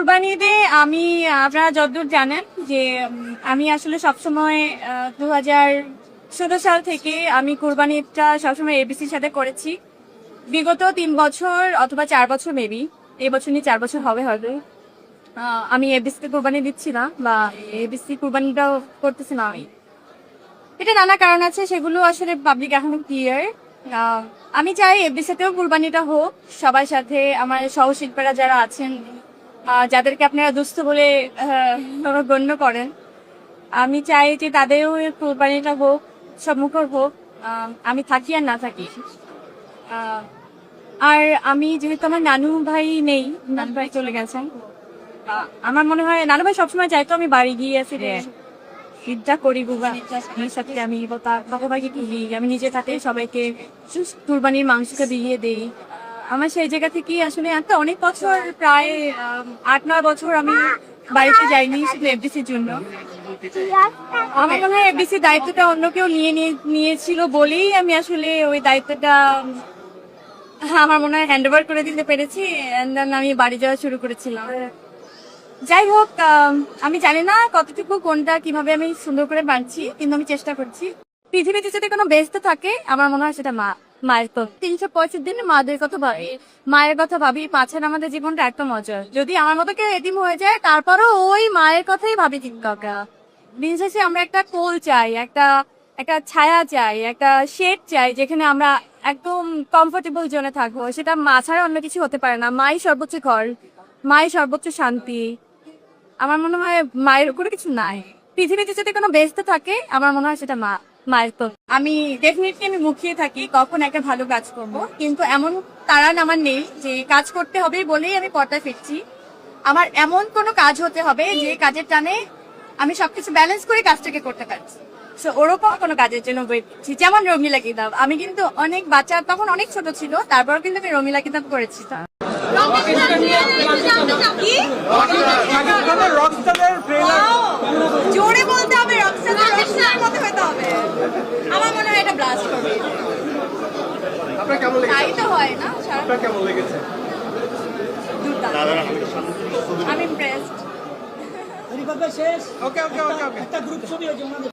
কুরবানি ঈদে আমি আপনারা যতদূর জানেন যে আমি আসলে সবসময় 2016 সাল থেকে আমি কুরবানি ঈদটা সবসময় এবিসির সাথে করেছি। বিগত 3 বছর অথবা 4 বছর মেবি, এই বছর নিয়ে 4 বছর হবে হয়তো আমি এবিসিতে কুরবানি দিচ্ছি না বা এবিসি কুরবানিটাও করতেছি না আমি। এটা নানা কারণ আছে, সেগুলো আসলে পাবলিক এখন ক্লিয়ার। আমি চাই এফডিসিতেও কুরবানিটা হোক সবার সাথে, আমার সহশিল্পীরা যারা আছেন, যাদেরকে আপনারা দুস্থ বলে গণ্য করেন, আমি চাই যে তাদেরও কুরবানিটা হোক, সম্মুখর হোক, আমি থাকি আর না থাকি। আর আমি যেহেতু আমার নানু ভাই নেই, নানু ভাই চলে গেছেন, আমার মনে হয় নানু ভাই সবসময় চাইতো আমি বাড়ি গিয়ে আসি ঈদটা করি কুরবানির সাথে, আমি বাবাকে তুলি, আমি নিজে থাকতে সবাইকে কুরবানির মাংসটা দিয়ে দেই। আমার সেই জায়গা থেকে আসলে একটা অনেক বছর, প্রায় 8-9 বছর আমি বাড়িতে যাইনি শুধু এফডিসির জন্য। আমার মনে হয় এফডিসির দায়িত্বটা অন্য কেউ নিয়েছিল বলেই আমি আসলে ওই দায়িত্বটা আমার মনে হয় হ্যান্ড ওভার করে দিতে পেরেছি, এন্ড দেন আমি বাড়ি যাওয়া শুরু করেছিলাম। যাই হোক, আমি জানি না কতটুকু কোনটা কিভাবে আমি সুন্দর করে বানছি, কিন্তু আমি চেষ্টা করছি। পৃথিবীতে যদি কোনো বেস্ট থাকে আমার মনে হয় সেটা মায়ের তো 365 দিনে মাদের কথা ভাবি, মায়ের কথা ভাবি, মাছের আমাদের জীবনটা একটা মজা। যদি আমার মতো কেউ এতিম হয়ে যায় তারপরও ওই মায়ের কথাই ভাবি। চিন্তা দিন শেষে আমরা একটা কোল চাই, একটা একটা ছায়া চাই, একটা শেড চাই যেখানে আমরা একদম কমফোর্টেবল জোনে থাকবো। সেটা মা ছাড়া অন্য কিছু হতে পারে না। মাই সর্বোচ্চ ঘর, মাই সর্বোচ্চ শান্তি। আমার মনে হয় মায়ের উপরে কিছু নাই। পৃথিবীতে যদি কোনো বেস্ট থাকে আমার মনে হয় সেটা মায়ের তো। আমি ডেফিনেটলি আমি মুখিয়ে থাকি কখন একটা ভালো কাজ করব, কিন্তু এমন তাড়ান আমার নেই যে কাজ করতে হবে বলেই আমি পর্দায় ফিরছি। আমার এমন কোনো কাজ হতে হবে যে কাজের টানে আমি সবকিছু ব্যালেন্স করে কাজটাকে করতে পারছি। সো ওরকম কোনো কাজের জন্য ওয়েট করছি। যেমন রমিলা কিতাব, আমি কিন্তু অনেক বাচ্চা তখন অনেক ছোট ছিল, তারপর কিন্তু আমি রমিলা কিতাব করেছি। জোরে বলতে হবে, রকস্টারের মতো হতে হবে। আমার মনে হয় এটা ব্লাস্ট করবে। আপনার কেমন লেগেছে? তাই তো হয় না? আপনার কেমন লেগেছে? আমি ইমপ্রেসড। ওকে ওকে ওকে ওকে। একটা গ্রুপ ছবি হয়েছে ওনাদের।